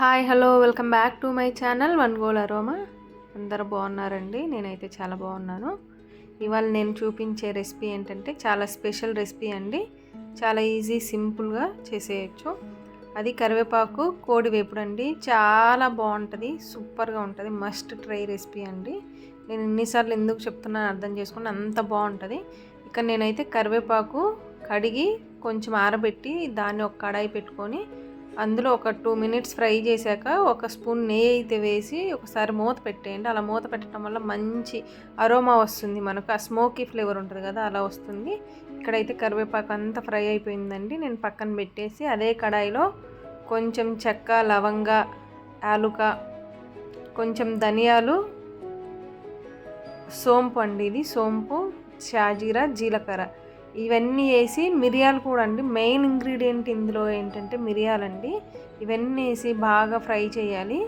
Hi hello welcome back to my channel one goal aroma. అందరూ బాగున్నారండి? నేనైతే చాలా బాగున్నాను. ఇవాళ నేను చూపించే రెసిపీ ఏంటంటే చాలా స్పెషల్ రెసిపీ అండి. చాలా ఈజీ సింపుల్గా చేసేయచ్చు. అది కరివేపాకు కోడి వేపుడు అండి. చాలా బాగుంటుంది, సూపర్గా ఉంటుంది. మస్ట్ ట్రై రెసిపీ అండి. నేను ఎన్నిసార్లు ఎందుకు చెప్తున్నాను అర్థం చేసుకుని, అంత బాగుంటుంది. ఇక నేనైతే కరివేపాకు కడిగి కొంచెం ఆరబెట్టి దాన్ని ఒక కడాయి పెట్టుకొని అందులో ఒక 2 మినిట్స్ ఫ్రై చేశాక ఒక స్పూన్ నెయ్యి అయితే వేసి ఒకసారి మూత పెట్టేయండి. అలా మూత పెట్టడం వల్ల మంచి అరోమా వస్తుంది, మనకు ఆ స్మోకీ ఫ్లేవర్ ఉంటుంది కదా, అలా వస్తుంది. ఇక్కడైతే కరివేపాకు అంతా ఫ్రై అయిపోయిందండి. నేను పక్కన పెట్టేసి అదే కడాయిలో కొంచెం చెక్క, లవంగ, యాలుక, కొంచెం ధనియాలు, సోంపు అండి, ఇది సోంపు, షాజీరా, జీలకర్ర ఇవన్నీ వేసి మిరియాలు కూడా అండి. మెయిన్ ఇంగ్రీడియంట్ ఇందులో ఏంటంటే మిరియాలండి. ఇవన్నీ వేసి బాగా ఫ్రై చేయాలి.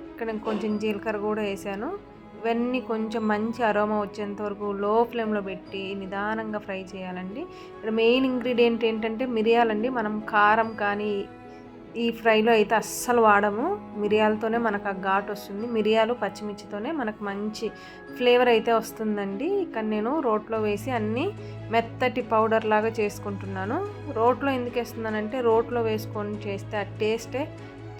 ఇక్కడ కొంచెం జీలకర్ర కూడా వేసాను. ఇవన్నీ కొంచెం మంచి అరోమా వచ్చేంత వరకు లో ఫ్లేమ్లో పెట్టి నిదానంగా ఫ్రై చేయాలండి. ఇక్కడ మెయిన్ ఇంగ్రీడియంట్ ఏంటంటే మిరియాలండి. మనం కారం కానీ ఈ ఫ్రైలో అయితే అస్సలు వాడము. మిరియాలతోనే మనకు ఆ ఘాటు వస్తుంది. మిరియాలు పచ్చిమిర్చితోనే మనకు మంచి ఫ్లేవర్ అయితే వస్తుందండి. ఇక్కడ నేను రోట్లో వేసి అన్నీ మెత్తటి పౌడర్ లాగా చేసుకుంటున్నాను. రోట్లో ఎందుకు వేస్తున్నానంటే రోట్లో వేసుకొని చేస్తే ఆ టేస్టే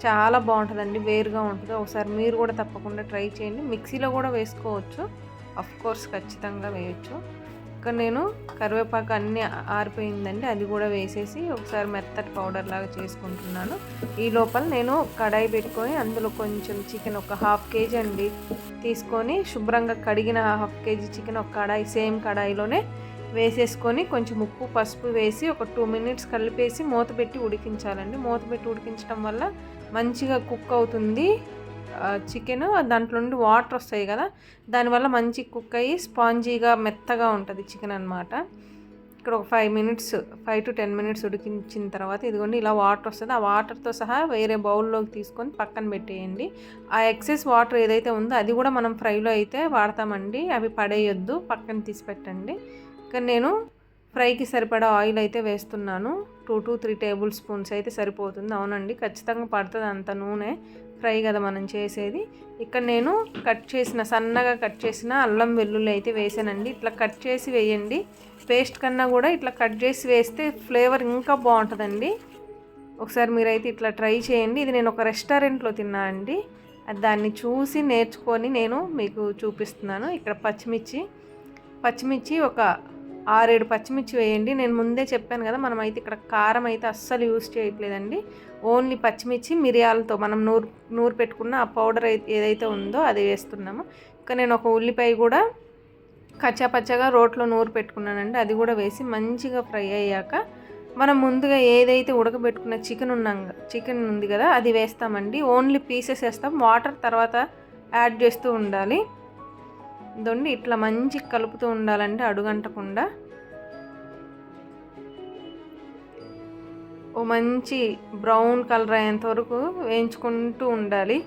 చాలా బాగుంటుందండి, వేరుగా ఉంటుంది. ఒకసారి మీరు కూడా తప్పకుండా ట్రై చేయండి. మిక్సీలో కూడా వేసుకోవచ్చు, కోర్స్ ఖచ్చితంగా వేయచ్చు. ఇక్కడ నేను కరివేపాకు అన్నీ ఆరిపోయిందండి, అది కూడా వేసేసి ఒకసారి మెత్తటి పౌడర్ లాగా చేసుకుంటున్నాను. ఈ లోపల నేను కడాయి పెట్టుకొని అందులో కొంచెం చికెన్, ఒక 1/2 కేజీ అండి తీసుకొని శుభ్రంగా కడిగిన 1/2 కేజీ చికెన్ ఒక కడాయి, సేమ్ కడాయిలోనే వేసేసుకొని కొంచెం ఉప్పు, పసుపు వేసి ఒక 2 మినిట్స్ కలిపేసి మూత పెట్టి ఉడికించాలండి. మూత పెట్టి ఉడికించడం వల్ల మంచిగా కుక్ అవుతుంది చికెన్. దాంట్లో నుండి వాటర్ వస్తాయి కదా, దానివల్ల మంచి కుక్ అయ్యి స్పాంజీగా మెత్తగా ఉంటుంది చికెన్ అనమాట. ఇక్కడ ఒక 5 to 10 మినిట్స్ ఉడికించిన తర్వాత ఇదిగోండి ఇలా వాటర్ వస్తుంది. ఆ వాటర్తో సహా వేరే బౌల్లోకి తీసుకొని పక్కన పెట్టేయండి. ఆ ఎక్సెస్ వాటర్ ఏదైతే ఉందో అది కూడా మనం ఫ్రైలో అయితే వాడతామండి, అవి పడేయొద్దు, పక్కన తీసి పెట్టండి. ఇక్కడ నేను ఫ్రైకి సరిపడా ఆయిల్ అయితే వేస్తున్నాను. 2 to 3 టేబుల్ స్పూన్స్ అయితే సరిపోతుంది. అవునండి, ఖచ్చితంగా పడుతుంది అంత నూనె, ఫ్రై కదా మనం చేసేది. ఇక్కడ నేను సన్నగా కట్ చేసిన అల్లం వెల్లుల్లి అయితే వేసానండి. ఇట్లా కట్ చేసి వేయండి, పేస్ట్ కన్నా కూడా ఇట్లా కట్ చేసి వేస్తే ఫ్లేవర్ ఇంకా బాగుంటుందండి. ఒకసారి మీరైతే ఇట్లా ట్రై చేయండి. ఇది నేను ఒక రెస్టారెంట్లో తిన్నా అండి, దాన్ని చూసి నేర్చుకొని నేను మీకు చూపిస్తున్నాను. ఇక్కడ పచ్చిమిర్చి ఒక 6-7 పచ్చిమిర్చి వేయండి. నేను ముందే చెప్పాను కదా, మనమైతే ఇక్కడ కారం అయితే అస్సలు యూజ్ చేయట్లేదండి. ఓన్లీ పచ్చిమిర్చి, మిరియాలతో మనం నూరు పెట్టుకున్న ఆ పౌడర్ ఏదైతే ఉందో అది వేస్తున్నాము. ఇంకా నేను ఒక ఉల్లిపాయ కూడా కచ్చాపచ్చగా రోట్లో నూరు పెట్టుకున్నానండి, అది కూడా వేసి మంచిగా ఫ్రై అయ్యాక మనం ముందుగా ఏదైతే ఉడకబెట్టుకున్న చికెన్ ఉంది కదా అది వేస్తామండి. ఓన్లీ పీసెస్ వేస్తాం, వాటర్ తర్వాత యాడ్ చేస్తూ ఉండాలి. ఇదండి ఇట్లా మంచి కలుపుతూ ఉండాలండి, అడుగంటకుండా. ఓ మంచి బ్రౌన్ కలర్ అయ్యేంత వరకు వేయించుకుంటూ ఉండాలి.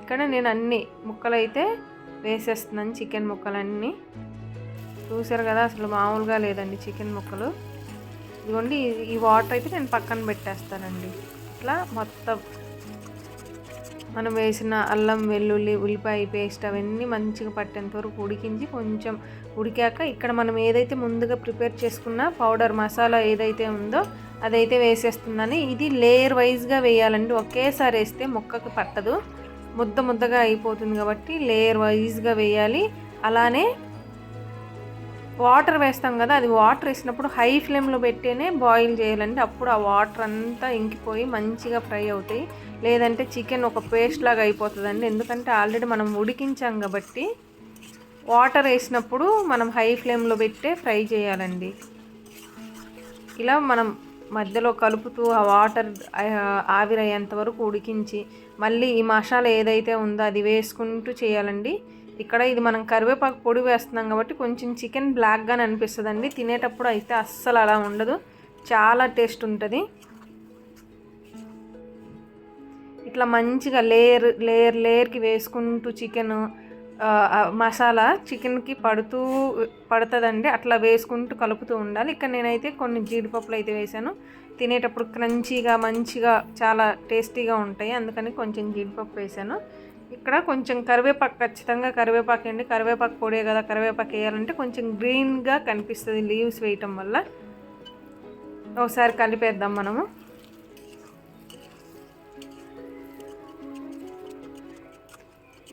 ఇక్కడ నేను అన్ని ముక్కలైతే వేసేస్తున్నాను, చికెన్ ముక్కలన్నీ. చూసారు కదా, అసలు మామూలుగా లేదండి చికెన్ ముక్కలు. ఇదిగోండి ఈ వాటర్ అయితే నేను పక్కన పెట్టేస్తానండి. ఇట్లా మొత్తం మనం వేసిన అల్లం వెల్లుల్లి ఉల్లిపాయ పేస్ట్ అవన్నీ మంచిగా పట్టేంత వరకు ఉడికించి కొంచెం ఉడికాక ఇక్కడ మనం ఏదైతే ముందుగా ప్రిపేర్ చేసుకున్న పౌడర్ మసాలా ఏదైతే ఉందో అదైతే వేసేస్తుందని. ఇది లేయర్ వైజ్గా వేయాలండి, ఒకేసారి వేస్తే ముక్కకి పట్టదు, ముద్దగా అయిపోతుంది కాబట్టి లేయర్ వైజ్గా వేయాలి. అలానే వాటర్ వేస్తాం కదా, అది వాటర్ వేసినప్పుడు హై ఫ్లేమ్లో పెట్టేనే బాయిల్ చేయాలండి. అప్పుడు ఆ వాటర్ అంతా ఇంకిపోయి మంచిగా ఫ్రై అవుతాయి. లేదంటే చికెన్ ఒక పేస్ట్ లాగా అయిపోతుందండి. ఎందుకంటే ఆల్రెడీ మనం ఉడికించాం కాబట్టి వాటర్ వేసినప్పుడు మనం హై ఫ్లేమ్లో పెట్టే ఫ్రై చేయాలండి. ఇలా మనం మధ్యలో కలుపుతూ ఆ వాటర్ ఆవిరయ్యేంత వరకు ఉడికించి మళ్ళీ ఈ మసాలా ఏదైతే ఉందో అది వేసుకుంటూ చేయాలండి. ఇక్కడ ఇది మనం కరివేపాకు పొడి వేస్తున్నాం కాబట్టి కొంచెం చికెన్ బ్లాక్గానే అనిపిస్తుందండి, తినేటప్పుడు అయితే అస్సలు అలా ఉండదు, చాలా టేస్ట్ ఉంటుంది. ఇట్లా మంచిగా లేయర్కి వేసుకుంటూ చికెన్ మసాలా చికెన్కి పడుతుందండి. అట్లా వేసుకుంటూ కలుపుతూ ఉండాలి. ఇక్కడ నేనైతే కొన్ని జీడిపప్పులు అయితే వేసాను. తినేటప్పుడు క్రంచీగా మంచిగా చాలా టేస్టీగా ఉంటాయి, అందుకని కొంచెం జీడిపప్పు వేసాను. ఇక్కడ కొంచెం కరివేపాకు, ఖచ్చితంగా కరివేపాకు అండి. కరివేపాకు పొడే కదా, కరివేపాకు వేయాలంటే కొంచెం గ్రీన్గా కనిపిస్తుంది లీవ్స్ వేయటం వల్ల. ఒకసారి కలిపేద్దాం మనము.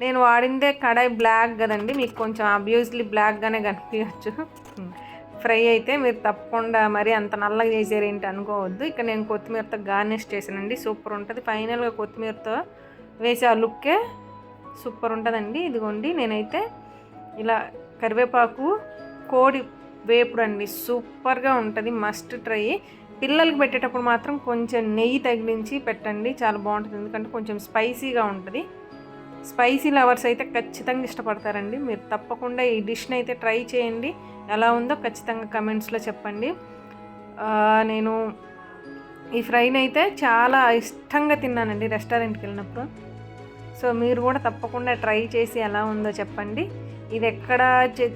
నేను వాడిందే కడాయి బ్లాక్ కదండి, మీకు కొంచెం అబ్వియస్లీ బ్లాక్గానే కనిపించచ్చు. ఫ్రై అయితే మీరు తప్పకుండా మరి అంత నల్లగా చేసారేంటి అనుకోవద్దు. ఇక్కడ నేను కొత్తిమీరతో గార్నిష్ చేశానండి, సూపర్ ఉంటుంది. ఫైనల్గా కొత్తిమీరతో వేసే ఆ లుక్కే సూపర్ ఉంటుందండి. ఇదిగోండి నేనైతే ఇలా కరివేపాకు కోడి వేపుడు అండి, సూపర్గా ఉంటుంది, మస్ట్ ట్రై. పిల్లలకి పెట్టేటప్పుడు మాత్రం కొంచెం నెయ్యి తగిలించి పెట్టండి, చాలా బాగుంటుంది. ఎందుకంటే కొంచెం స్పైసీగా ఉంటుంది. స్పైసీ లవర్స్ అయితే ఖచ్చితంగా ఇష్టపడతారండి. మీరు తప్పకుండా ఈ డిష్ని అయితే ట్రై చేయండి. ఎలా ఉందో ఖచ్చితంగా కమెంట్స్లో చెప్పండి. నేను ఈ ఫ్రైని అయితే చాలా ఇష్టంగా తిన్నానండి రెస్టారెంట్కి వెళ్ళినప్పుడు. సో మీరు కూడా తప్పకుండా ట్రై చేసి ఎలా ఉందో చెప్పండి. ఇది ఎక్కడ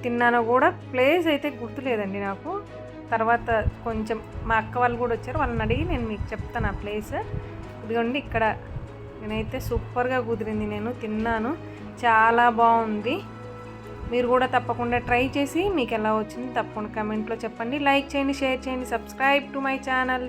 తిన్నానో కూడా ప్లేస్ అయితే గుర్తులేదండి నాకు. తర్వాత కొంచెం మా అక్క వాళ్ళు కూడా వచ్చారు, వాళ్ళని అడిగి నేను మీకు చెప్తాను ఆ ప్లేస్. ఇదిగోండి ఇక్కడ నేనైతే సూపర్గా కుదిరింది, నేను తిన్నాను, చాలా బాగుంది. మీరు కూడా తప్పకుండా ట్రై చేసి మీకు ఎలా వచ్చింది తప్పకుండా కమెంట్లో చెప్పండి. లైక్ చేయండి, షేర్ చేయండి, సబ్స్క్రైబ్ టు మై ఛానల్.